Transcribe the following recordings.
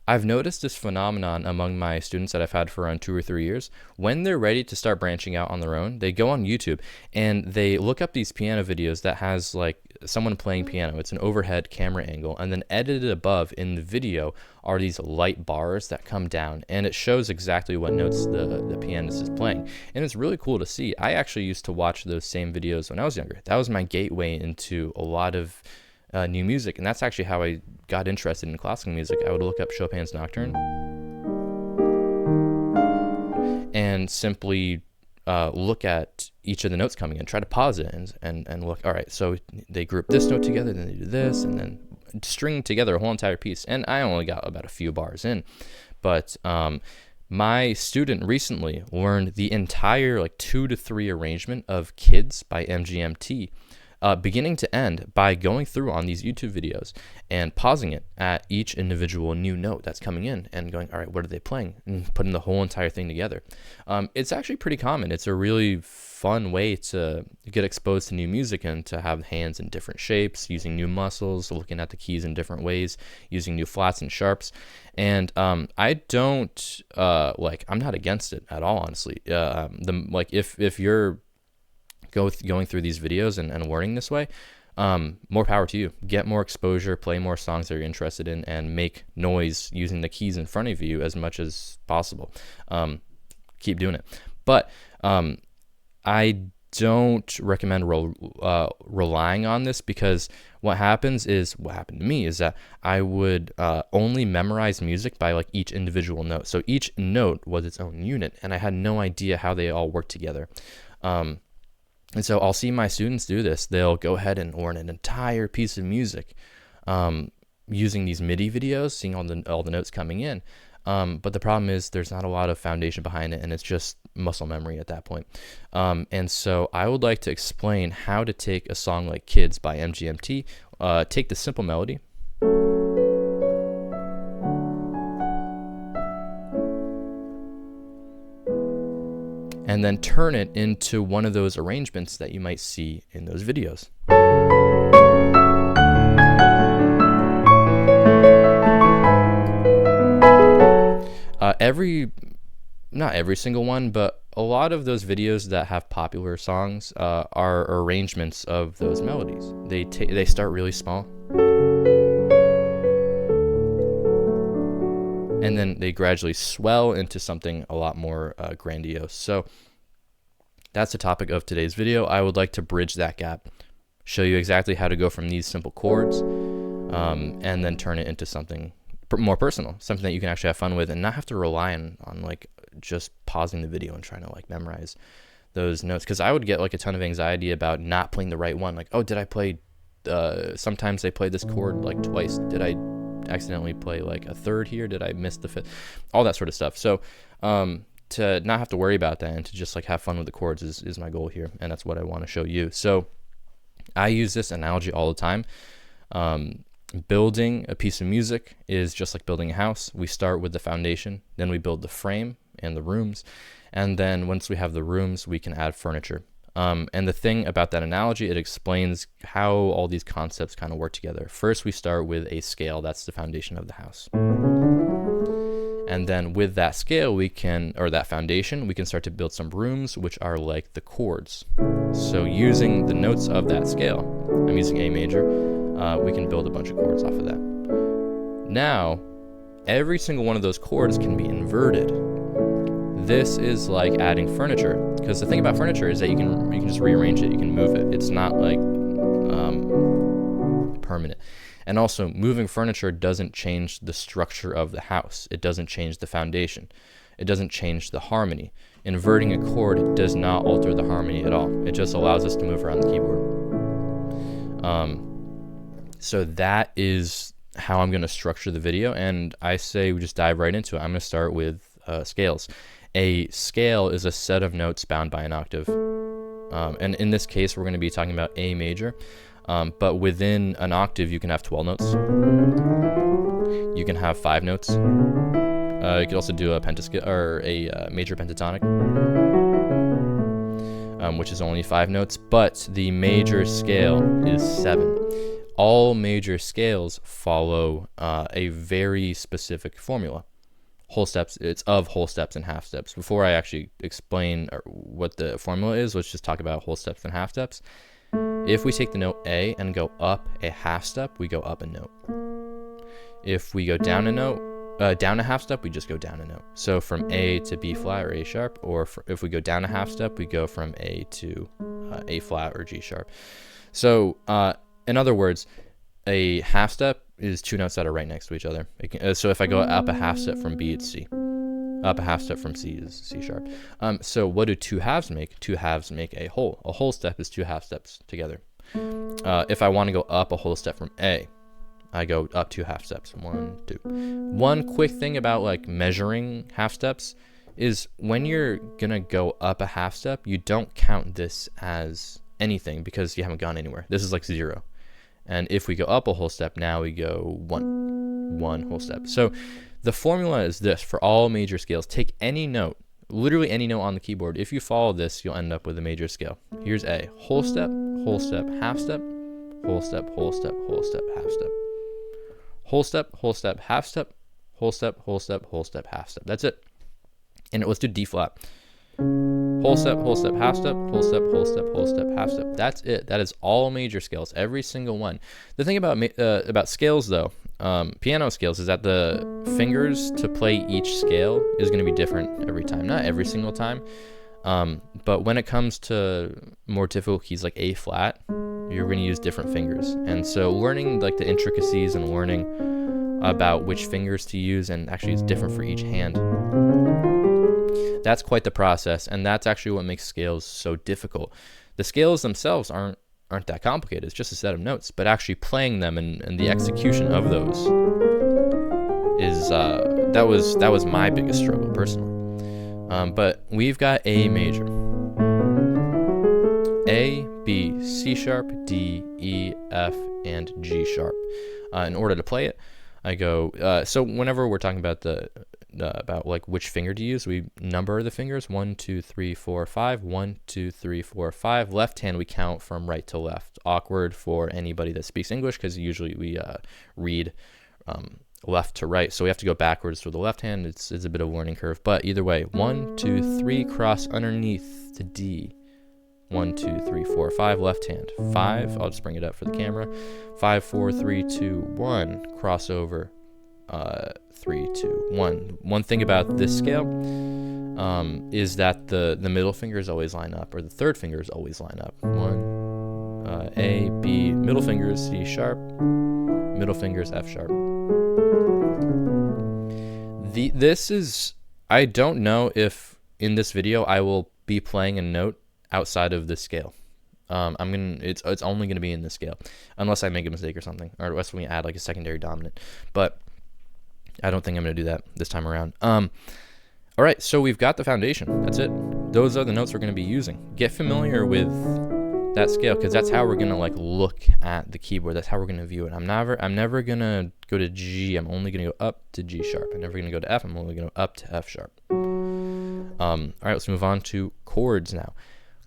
I've noticed this phenomenon among my students that I've had for around 2 or 3 years. When they're ready to start branching out on their own, they go on YouTube and they look up these piano videos that has like someone playing piano. It's an overhead camera angle, and then edited above in the video are these light bars that come down, and it shows exactly what notes the pianist is playing. And it's really cool to see. I actually used to watch those same videos when I was younger. That was my gateway into a lot of new music, and that's actually how I got interested in classical music. I would look up Chopin's Nocturne and simply look at each of the notes coming in, try to pause it and look, all right, so they group this note together, then they do this, and then string together a whole entire piece. And I only got about a few bars in, but my student recently learned the entire like 2 to 3 arrangement of Kids by MGMT, beginning to end, by going through on these YouTube videos and pausing it at each individual new note that's coming in and going, all right, what are they playing? And putting the whole entire thing together. It's actually pretty common. It's a really fun way to get exposed to new music and to have hands in different shapes, using new muscles, looking at the keys in different ways, using new flats and sharps. And I don't I'm not against it at all, honestly. If you're going through these videos and learning this way, more power to you. Get more exposure, play more songs that you're interested in, and make noise using the keys in front of you as much as possible. Keep doing it. But I don't recommend relying on this, because what happened to me is that I would only memorize music by like each individual note. So each note was its own unit, and I had no idea how they all work together. And so I'll see my students do this. They'll go ahead and learn an entire piece of music using these MIDI videos, seeing all the notes coming in. But the problem is there's not a lot of foundation behind it, and it's just muscle memory at that point. And so I would like to explain how to take a song like Kids by MGMT, take the simple melody, and then turn it into one of those arrangements that you might see in those videos. Not every single one, but a lot of those videos that have popular songs are arrangements of those melodies. They start really small, and then they gradually swell into something a lot more grandiose. So that's the topic of today's video. I would like to bridge that gap, show you exactly how to go from these simple chords and then turn it into something more personal, something that you can actually have fun with and not have to rely on like just pausing the video and trying to like memorize those notes. Because I would get like a ton of anxiety about not playing the right one. Like, oh, did I play sometimes they play this chord like twice. Did I accidentally play like a third here? Did I miss the fifth? All that sort of stuff. So to not have to worry about that and to just like have fun with the chords is my goal here, and that's what I want to show you. So I use this analogy all the time. Building a piece of music is just like building a house. We start with the foundation, then we build the frame and the rooms, and then once we have the rooms, we can add furniture. And the thing about that analogy, it explains how all these concepts kind of work together. First, we start with a scale. That's the foundation of the house. And then with that scale, that foundation, we can start to build some rooms, which are like the chords. So using the notes of that scale, I'm using A major, we can build a bunch of chords off of that. Now, every single one of those chords can be inverted. This is like adding furniture, because the thing about furniture is that you can just rearrange it, you can move it. It's not like permanent. And also, moving furniture doesn't change the structure of the house. It doesn't change the foundation. It doesn't change the harmony. Inverting a chord does not alter the harmony at all. It just allows us to move around the keyboard. So that is how I'm going to structure the video, and I say we just dive right into it. I'm going to start with scales. A scale is a set of notes bound by an octave. And in this case, we're going to be talking about A major. But within an octave, you can have 12 notes. You can have 5 notes. You could also do a pentascale or a major pentatonic, which is only 5 notes. But the major scale is 7. all major scales follow a very specific formula. Whole steps, it's of whole steps and half steps. Before I actually explain what the formula is, let's just talk about whole steps and half steps. If we take the note A and go up a half step, we go up a note. If we go down a note, down a half step, we just go down a note. So from A to B flat or A sharp, or if we go down a half step, we go from A to A flat or G sharp. So in other words, a half step is two notes that are right next to each other. So if I go up a half step from B, it's C. Up a half step from C is C sharp. So what do two halves make? Two halves make a whole. A whole step is two half steps together. If I want to go up a whole step from A, I go up two half steps. 1, 2. One quick thing about like measuring half steps is when you're gonna go up a half step, you don't count this as anything because you haven't gone anywhere. This is like 0. And if we go up a whole step, now we go one whole step. So the formula is this for all major scales. Take any note, literally any note on the keyboard. If you follow this, you'll end up with a major scale. Here's A, whole step, half step, whole step, half step. Whole step, half step, whole step, half step. That's it. And let's do D flat. Whole step, half step, whole step, half step. That's it. That is all major scales, every single one. The thing about scales, though, piano scales, is that the fingers to play each scale is going to be different every time. Not every single time, but when it comes to more difficult keys like A flat, you're going to use different fingers. And so learning like the intricacies and learning about which fingers to use, and actually it's different for each hand. That's quite the process, and that's actually what makes scales so difficult. The scales themselves aren't that complicated. It's just a set of notes, but actually playing them and the execution of those is that was my biggest struggle personally. But we've got A major, A, B, C sharp, D, E, F, and G sharp. In order to play it, I go. So whenever we're talking about about like which finger to use, we number the fingers 1, 2, 3, 4, 5. 1, 2, 3, 4, 5. Left hand we count from right to left. Awkward for anybody that speaks English because usually we read left to right, so we have to go backwards for the left hand. It's a bit of a learning curve, but either way, 1, 2, 3, cross underneath to D. 1, 2, 3, 4, 5, left hand. 5, I'll just bring it up for the camera. 5, 4, 3, 2, 1, cross over. 3, 2, 1. One thing about this scale is that the middle fingers always line up, or the third fingers always line up. 1, A, B, middle fingers C sharp, middle fingers F sharp. This is, I don't know if in this video I will be playing a note outside of this scale. It's only gonna be in this scale, unless I make a mistake or something, or unless we add like a secondary dominant. But I don't think I'm going to do that this time around. All right, so we've got the foundation. That's it. Those are the notes we're going to be using. Get familiar with that scale, because that's how we're going to like look at the keyboard. That's how we're going to view it. I'm never going to go to G. I'm only going to go up to G sharp. I'm never going to go to F. I'm only going to go up to F sharp. All right, let's move on to chords now.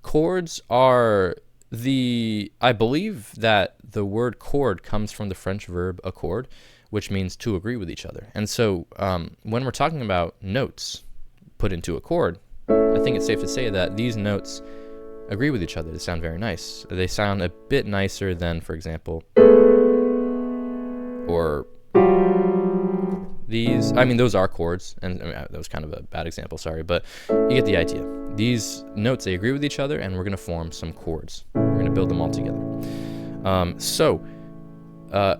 Chords are I believe that the word chord comes from the French verb accord, which means to agree with each other. And so when we're talking about notes put into a chord, I think it's safe to say that these notes agree with each other. They sound very nice. They sound a bit nicer than, for example, or these. I mean, those are chords, and I mean, that was kind of a bad example, sorry, but you get the idea. These notes, they agree with each other, and we're going to form some chords. We're going to build them all together.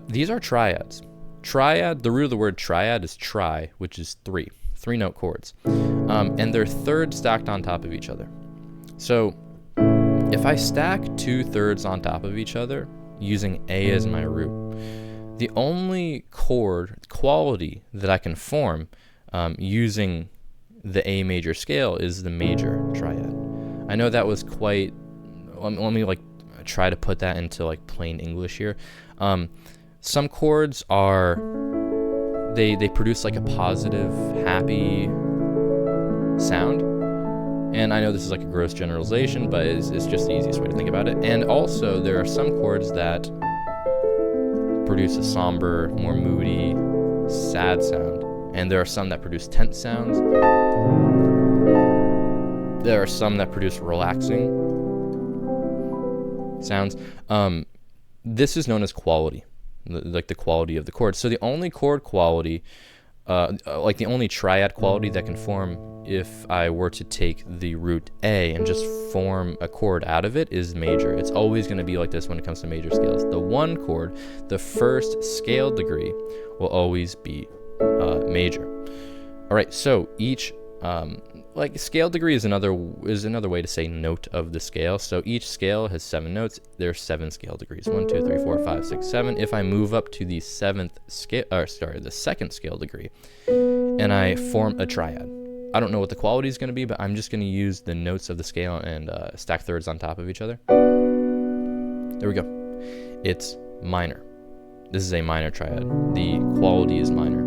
These are triads. Triad, the root of the word triad is tri, which is 3 note chords. And they're thirds stacked on top of each other. So if I stack 2 thirds on top of each other using A as my root, the only chord quality that I can form using the A major scale is the major triad. I know that was quite, let me like try to put that into like plain English here. Some chords are, they produce like a positive, happy sound. And I know this is like a gross generalization, but it's just the easiest way to think about it. And also there are some chords that produce a somber, more moody, sad sound. And there are some that produce tense sounds. There are some that produce relaxing sounds. This is known as quality, like the quality of the chord. So the only chord quality, like the only triad quality that can form if I were to take the root A and just form a chord out of it is major. It's always going to be like this when it comes to major scales. The one chord, the first scale degree, will always be major. All right, so each like scale degree is another way to say note of the scale. So each scale has 7 notes. There's 7 scale degrees. 1, 2, 3, 4, 5, 6, 7. If I move up to the the second scale degree, and I form a triad, I don't know what the quality is going to be, but I'm just going to use the notes of the scale and stack thirds on top of each other. There we go. It's minor. This is a minor triad. The quality is minor.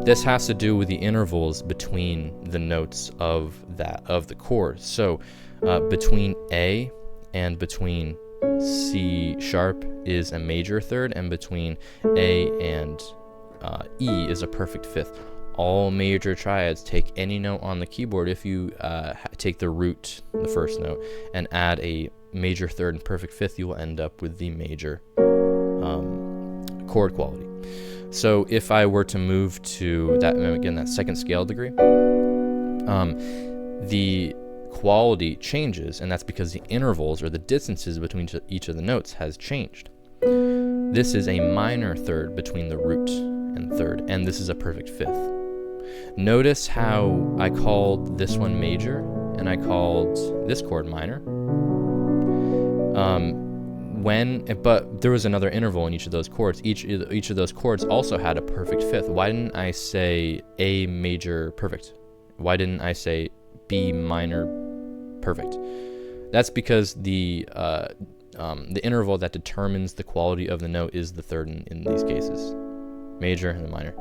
This has to do with the intervals between the notes of the chord. So between A and between C sharp is a major third, and between A and E is a perfect fifth. All major triads take any note on the keyboard. If you take the root, the first note, and add a major third and perfect fifth, you will end up with the major chord quality. So if I were to move to that second scale degree, the quality changes, and that's because the intervals or the distances between each of the notes has changed. This is a minor third between the root and third, and this is a perfect fifth. Notice how I called this one major and I called this chord minor. But there was another interval in each of those chords. Each of those chords also had a perfect fifth. Why didn't I say A major perfect? Why didn't I say B minor perfect? That's because the interval that determines the quality of the note is the third in these cases, major and the minor.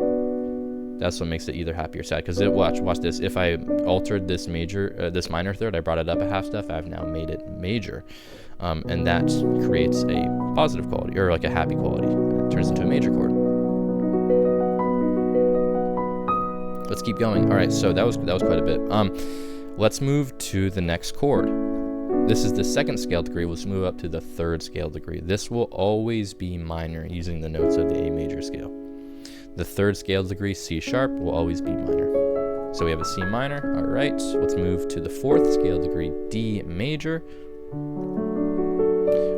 That's what makes it either happy or sad. Because watch this. If I altered this minor third, I brought it up a half step. I've now made it major, and that creates a positive quality or like a happy quality. It turns into a major chord. Let's keep going. All right, so that was quite a bit. Let's move to the next chord. This is the second scale degree. Let's move up to the third scale degree. This will always be minor using the notes of the A major scale. The third scale degree, C sharp, will always be minor. So we have a C minor. All right, let's move to the fourth scale degree, D major.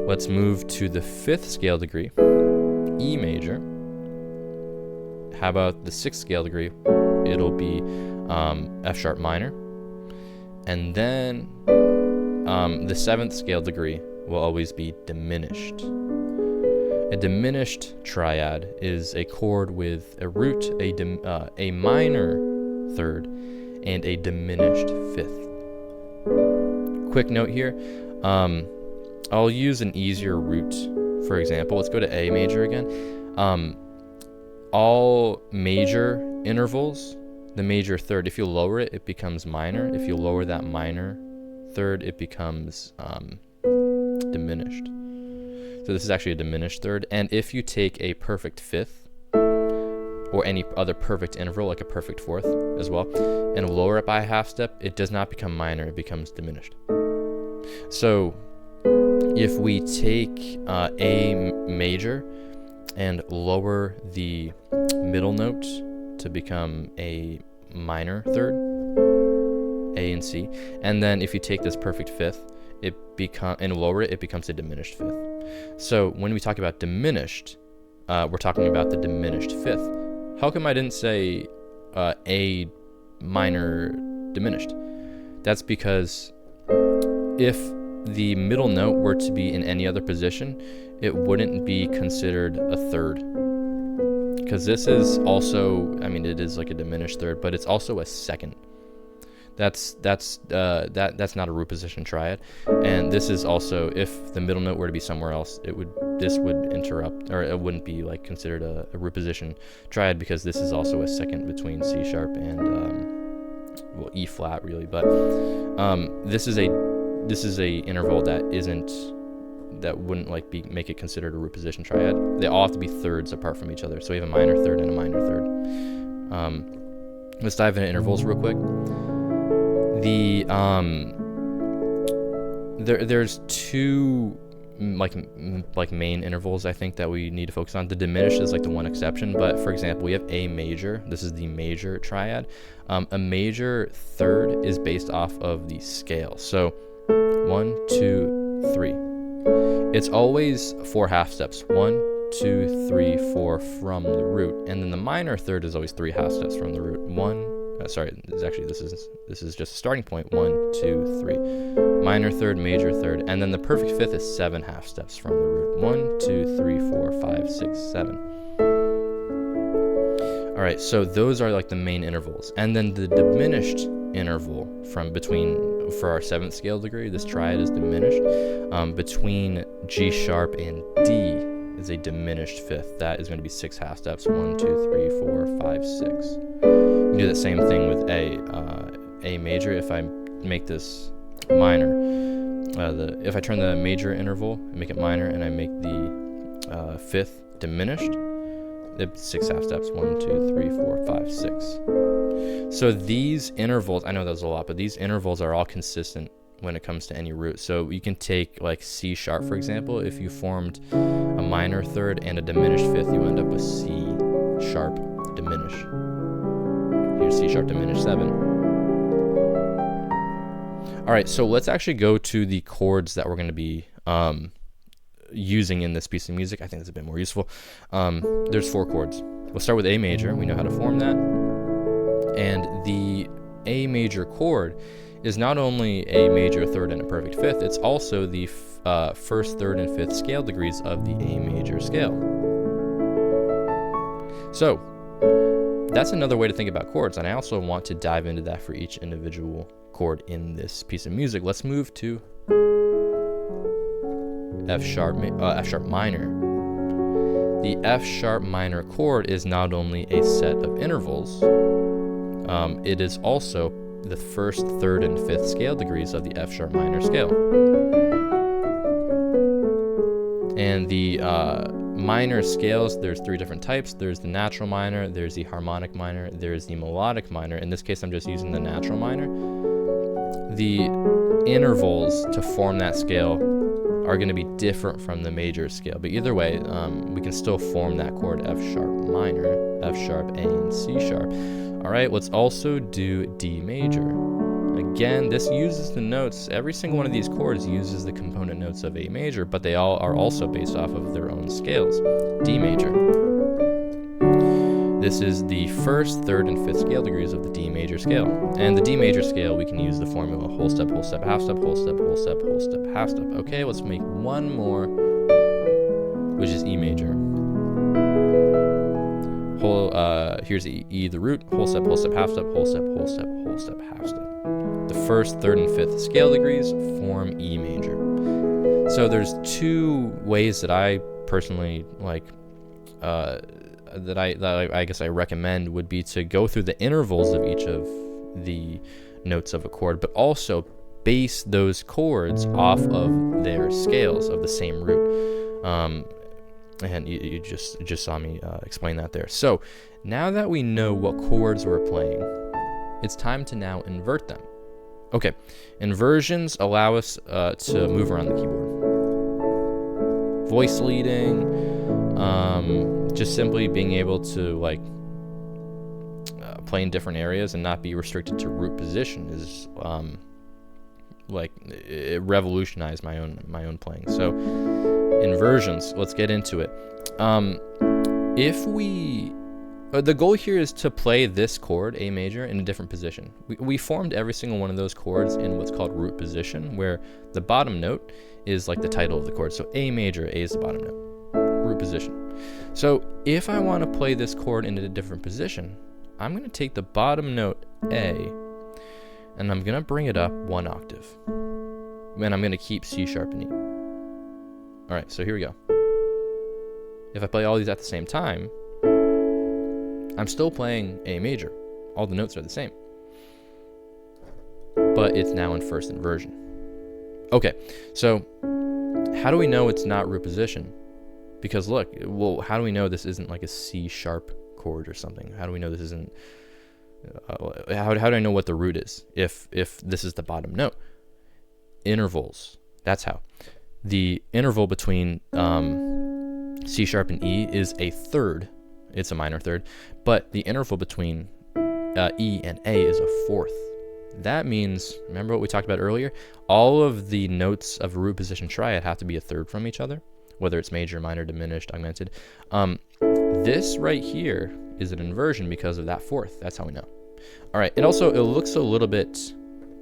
Let's move to the fifth scale degree, E major. How about the sixth scale degree? It'll be F sharp minor. And then the seventh scale degree will always be diminished. A diminished triad is a chord with a root, a minor third, and a diminished fifth. Quick note here, I'll use an easier root, for example. Let's go to A major again. All major intervals, the major third, if you lower it, it becomes minor. If you lower that minor third, it becomes diminished. So this is actually a diminished third. And if you take a perfect fifth or any other perfect interval, like a perfect fourth as well, and lower it by a half step, it does not become minor, it becomes diminished. So if we take A major and lower the middle note to become a minor third, A and C, and then if you take this perfect fifth and lower it, it becomes a diminished fifth. So when we talk about diminished, we're talking about the diminished fifth. How come I didn't say A minor diminished? That's because if the middle note were to be in any other position, it wouldn't be considered a third. Because this is also, it is like a diminished third, but it's also a second. That's not a root position triad, and this is also, if the middle note were to be somewhere else, this would interrupt, or it wouldn't be like considered a root position triad, because this is also a second between C sharp and E flat really. But this is a interval that isn't wouldn't like make it considered a root position triad. They all have to be thirds apart from each other. So we have a minor third and a minor third. Let's dive into intervals real quick. There's two like main intervals I think that we need to focus on. The diminished is like the one exception, but for example, we have A major. This is the major triad. A major third is based off of the scale. So 1, 2, 3. It's always 4 half steps. 1, 2, 3, 4 from the root, and then the minor third is always 3 half steps from the root. This is just a starting point. 1, 2, 3. Minor third, major third, and then the perfect fifth is 7 half steps from the root. 1, 2, 3, 4, 5, 6, 7. All right, so those are like the main intervals, and then the diminished interval for our 7th scale degree, this triad is diminished, between G sharp and D is a diminished fifth. That is going to be 6 half steps. 1, 2, 3, 4, 5, 6. You do the same thing with A major. If I make this minor, if I turn the major interval and make it minor, and I make the fifth diminished, it's 6 half steps. 1, 2, 3, 4, 5, 6. So these intervals, I know that was a lot, but these intervals are all consistent when it comes to any root. So you can take like C sharp, for example. If you formed a minor third and a diminished fifth, you end up with C sharp diminished. Here's C sharp diminished 7. All right, so let's actually go to the chords that we're going to be using in this piece of music. I think it's a bit more useful. There's 4 chords. We'll start with A major. We know how to form that. And the A major chord is not only a major third and a perfect fifth, it's also the first, third, and fifth scale degrees of the A major scale. So that's another way to think about chords, and I also want to dive into that for each individual chord in this piece of music. Let's move to F sharp minor. The F sharp minor chord is not only a set of intervals, it is also the first, third, and fifth scale degrees of the F sharp minor scale. And the minor scales, there's 3 different types. There's the natural minor, there's the harmonic minor, there's the melodic minor. In this case, I'm just using the natural minor. The intervals to form that scale are going to be different from the major scale, but either way, we can still form that chord F sharp minor, F sharp, A, and C sharp. All right, let's also do D major. Again, this uses the notes. Every single one of these chords uses the component notes of A major, but they all are also based off of their own scales. D major. This is the first, third, and fifth scale degrees of the D major scale. And the D major scale, we can use the formula whole step, half step, whole step, whole step, whole step, half step. Okay, let's make one more, which is E major. Here's E the root, whole step, half step, whole step, whole step, whole step, half step. The first, third, and fifth scale degrees form E major. So there's 2 ways that I personally like, that I guess I recommend would be to go through the intervals of each of the notes of a chord, but also base those chords off of their scales of the same root. And you just saw me explain that there. So now that we know what chords we're playing, it's time to now invert them. Okay, inversions allow us to move around the keyboard. Voice leading, just simply being able to like play in different areas and not be restricted to root position is like it revolutionized my own playing. So inversions, let's get into it. The goal here is to play this chord, A major, in a different position. We formed every single one of those chords in what's called root position, where the bottom note is like the title of the chord. So A major, A is the bottom note, root position. So if I want to play this chord in a different position, I'm going to take the bottom note A, and I'm going to bring it up 1 octave. And I'm going to keep C sharp and E. All right, so here we go. If I play all these at the same time, I'm still playing A major. All the notes are the same. But it's now in first inversion. Okay, so how do we know it's not root position? Because look, well, how do we know this isn't like a C sharp chord or something? How do we know this isn't, how do I know what the root is if this is the bottom note? Intervals, that's how. The interval between C sharp and E is a third. It's a minor third, but the interval between E and A is a fourth. That means, remember what we talked about earlier? All of the notes of a root position triad have to be a third from each other, whether it's major, minor, diminished, augmented. This right here is an inversion because of that fourth. That's how we know. All right, it looks a little bit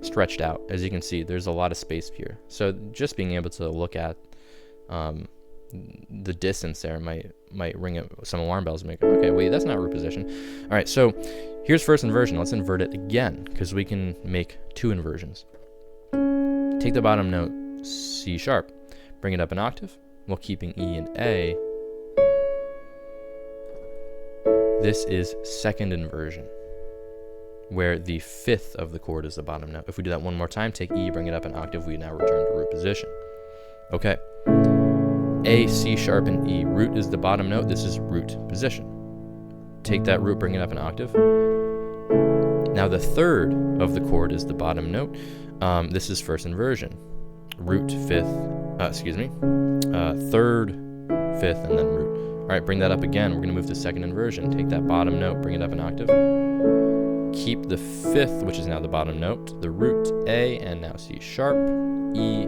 stretched out. As you can see, there's a lot of space here. So just being able to look at the distance there might ring some alarm bells and make, okay, wait, that's not root position. All right, so here's first inversion. Let's invert it again because we can make two inversions. Take the bottom note C sharp, bring it up an octave while keeping E and A. This is second inversion, where the fifth of the chord is the bottom note. If we do that one more time, take E, bring it up an octave, we now return to root position. Okay. A, C sharp, and E. Root is the bottom note. This is root position. Take that root, bring it up an octave. Now the third of the chord is the bottom note. This is first inversion. Root, fifth, third, fifth, and then root. All right, bring that up again. We're going to move to second inversion. Take that bottom note, bring it up an octave. Keep the fifth, which is now the bottom note, the root A, and now C sharp, E,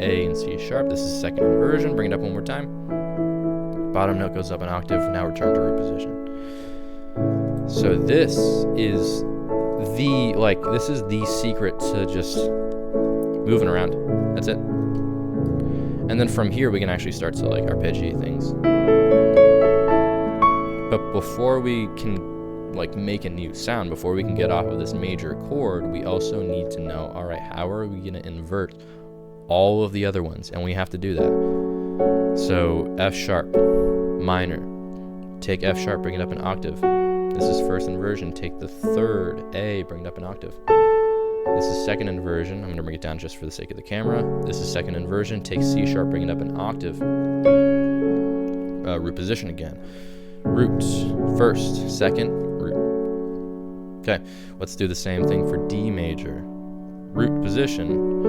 A, and C sharp. This is second inversion. Bring it up one more time. Bottom note goes up an octave. Now return to root position. So this is the secret to just moving around. That's it. And then from here we can actually start to like arpeggiate things. But before we can like make a new sound, before we can get off of this major chord, we also need to know, all right, how are we going to invert all of the other ones? And we have to do that. So F sharp, minor, take F sharp, bring it up an octave. This is first inversion. Take the third A, bring it up an octave. This is second inversion. I'm going to bring it down just for the sake of the camera. This is second inversion. Take C sharp, bring it up an octave. Root position again. Root, first, second, root. Okay, let's do the same thing for D major. Root position,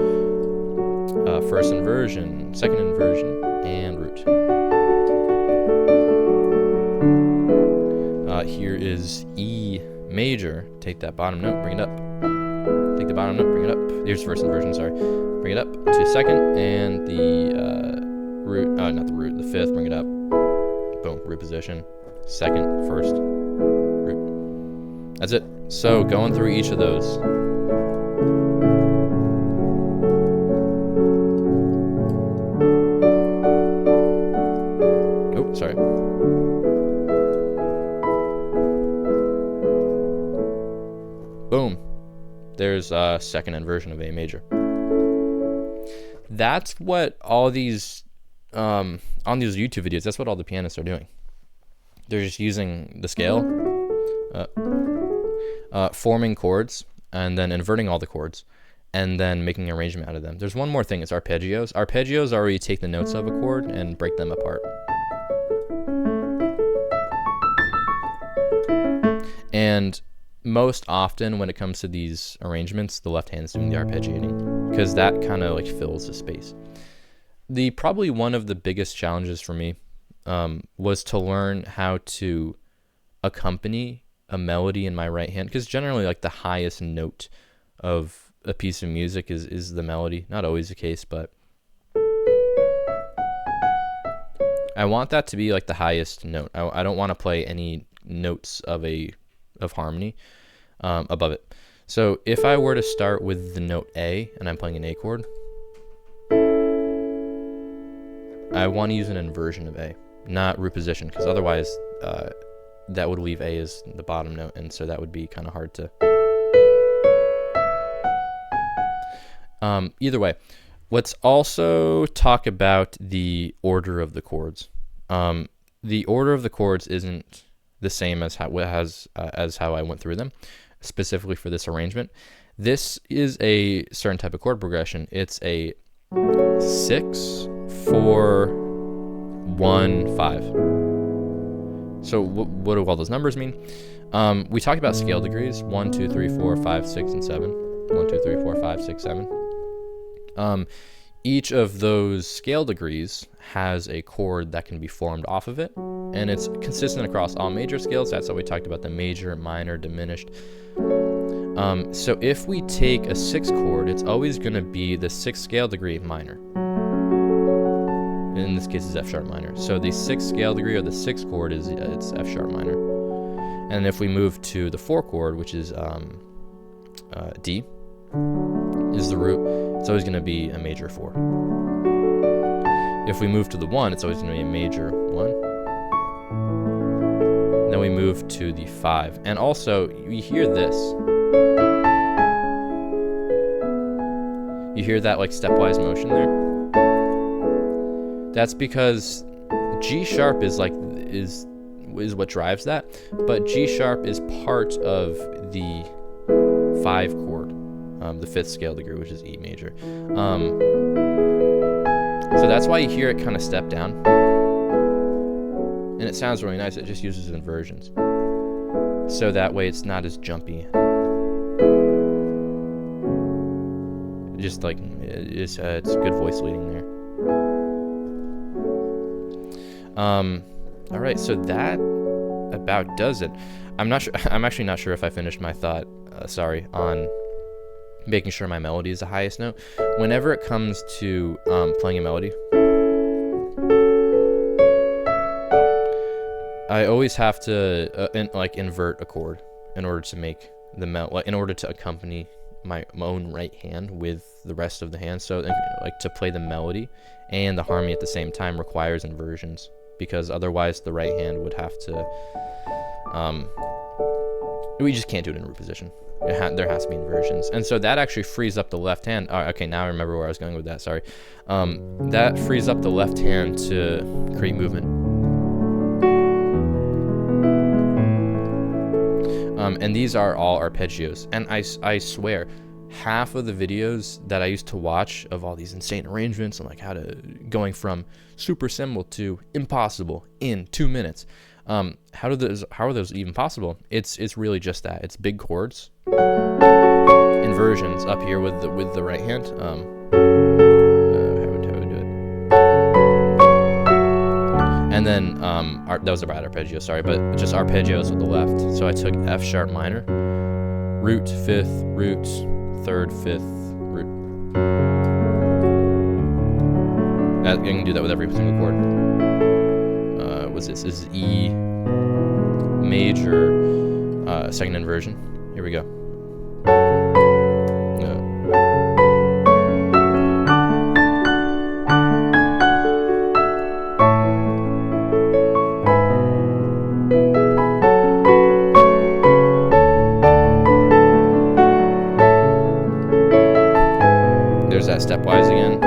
first inversion, second inversion, and root. Here is E major. Take that bottom note, bring it up. Take the bottom note, bring it up. Here's first inversion, sorry. Bring it up to second, and the root, not the root, the fifth, bring it up. Boom, root position. Second, first, root. That's it. So going through each of those. Oh, sorry. Boom. There's a second inversion of A major. That's what all these, on these YouTube videos, that's what all the pianists are doing. They're just using the scale, forming chords, and then inverting all the chords, and then making an arrangement out of them. There's one more thing, it's arpeggios. Arpeggios are where you take the notes of a chord and break them apart. And most often when it comes to these arrangements, the left hand is doing the arpeggiating, because that kind of like fills the space. Probably one of the biggest challenges for me was to learn how to accompany a melody in my right hand, because generally like the highest note of a piece of music is the melody. Not always the case, but I want that to be like the highest note. I don't want to play any notes of harmony above it. So if I were to start with the note A and I'm playing an A chord, I want to use an inversion of A, not root position, because otherwise that would leave A as the bottom note, and so that would be kind of hard to... Either way, let's also talk about the order of the chords. The order of the chords isn't the same as how I went through them, specifically for this arrangement. This is a certain type of chord progression. It's a 6, 4, 1, 5. So what do all those numbers mean? We talked about scale degrees: 1, 2, 3, 4, 5, 6, and 7. 1, 2, 3, 4, 5, 6, 7. Each of those scale degrees has a chord that can be formed off of it, and it's consistent across all major scales. That's how we talked about the major, minor, diminished. So if we take a 6 chord, it's always going to be the 6th scale degree minor. In this case, it's F sharp minor. So the 6th scale degree, or the 6th chord, it's F sharp minor. And if we move to the 4 chord, which is D, is the root, it's always going to be a major 4. If we move to the 1, it's always going to be a major 1. Then we move to the 5. And also, you hear this. You hear that like stepwise motion there? That's because G sharp is what drives that, but G sharp is part of the 5 chord, the 5th scale degree, which is E major. So that's why you hear it kind of step down, and it sounds really nice. It just uses inversions, so that way it's not as jumpy. Just like it's good voice leading there. All right, so that about does it. I'm actually not sure if I finished my thought. On making sure my melody is the highest note. Whenever it comes to playing a melody, I always have to invert a chord in order to make the in order to accompany my own right hand with the rest of the hand. So to play the melody and the harmony at the same time requires inversions, because otherwise the right hand would have to we just can't do it in root position. There has to be inversions, and so that actually frees up the left hand. Okay, now I remember where I was going with that. Sorry. That frees up the left hand to create movement. And these are all arpeggios, and I swear, half of the videos that I used to watch of all these insane arrangements and like going from super simple to impossible in 2 minutes. How are those even possible? It's really just that. It's big chords, inversions up here with the right hand. How would do it? And then that was a bad arpeggio, sorry, but just arpeggios with the left. So I took F sharp minor, root 5th, root 3rd, 5th, root. I can do that with every single chord. This is E major, 2nd inversion. Here we go. There's that stepwise again.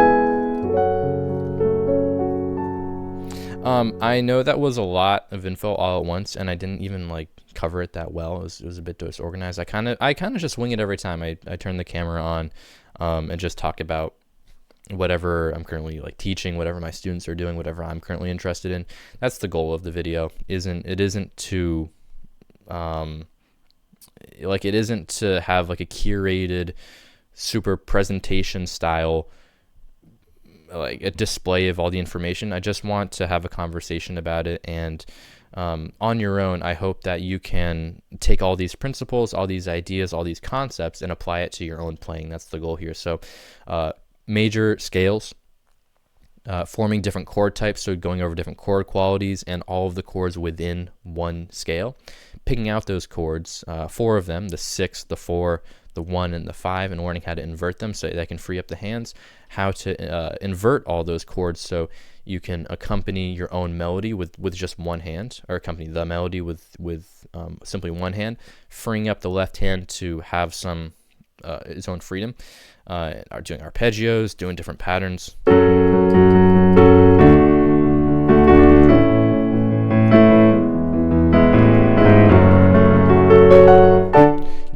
I know that was a lot of info all at once, and I didn't even cover it that well. It was a bit disorganized. I kind of just wing it every time I turn the camera on, and just talk about whatever I'm currently teaching, whatever my students are doing, whatever I'm currently interested in. That's the goal of the video. It isn't to have a curated, super presentation style a display of all the information. I just want to have a conversation about it, and on your own, I hope that you can take all these principles, all these ideas, all these concepts, and apply it to your own playing. That's the goal here. So major scales, forming different chord types, so going over different chord qualities and all of the chords within one scale, picking out those chords, 4 of them, the 6, the 4, the 1, and the 5, and learning how to invert them so that can free up the hands, how to invert all those chords so you can accompany your own melody with just one hand, or accompany the melody with simply one hand, freeing up the left hand to have some its own freedom, doing arpeggios, doing different patterns.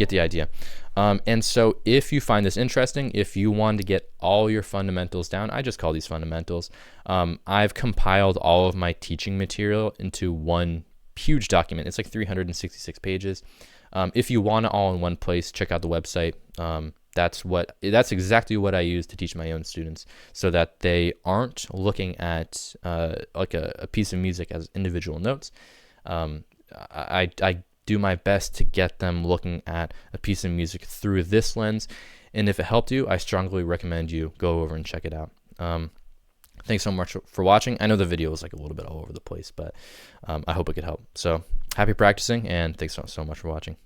get the idea. And so if you find this interesting, if you want to get all your fundamentals down, I just call these fundamentals. I've compiled all of my teaching material into one huge document. It's like 366 pages. If you want it all in one place, check out the website. That's exactly what I use to teach my own students, so that they aren't looking at like a piece of music as individual notes. I do my best to get them looking at a piece of music through this lens, and if it helped you, I strongly recommend you go over and check it out. Thanks so much for watching. I know the video was like a little bit all over the place, but I hope it could help. So happy practicing, and thanks so much for watching.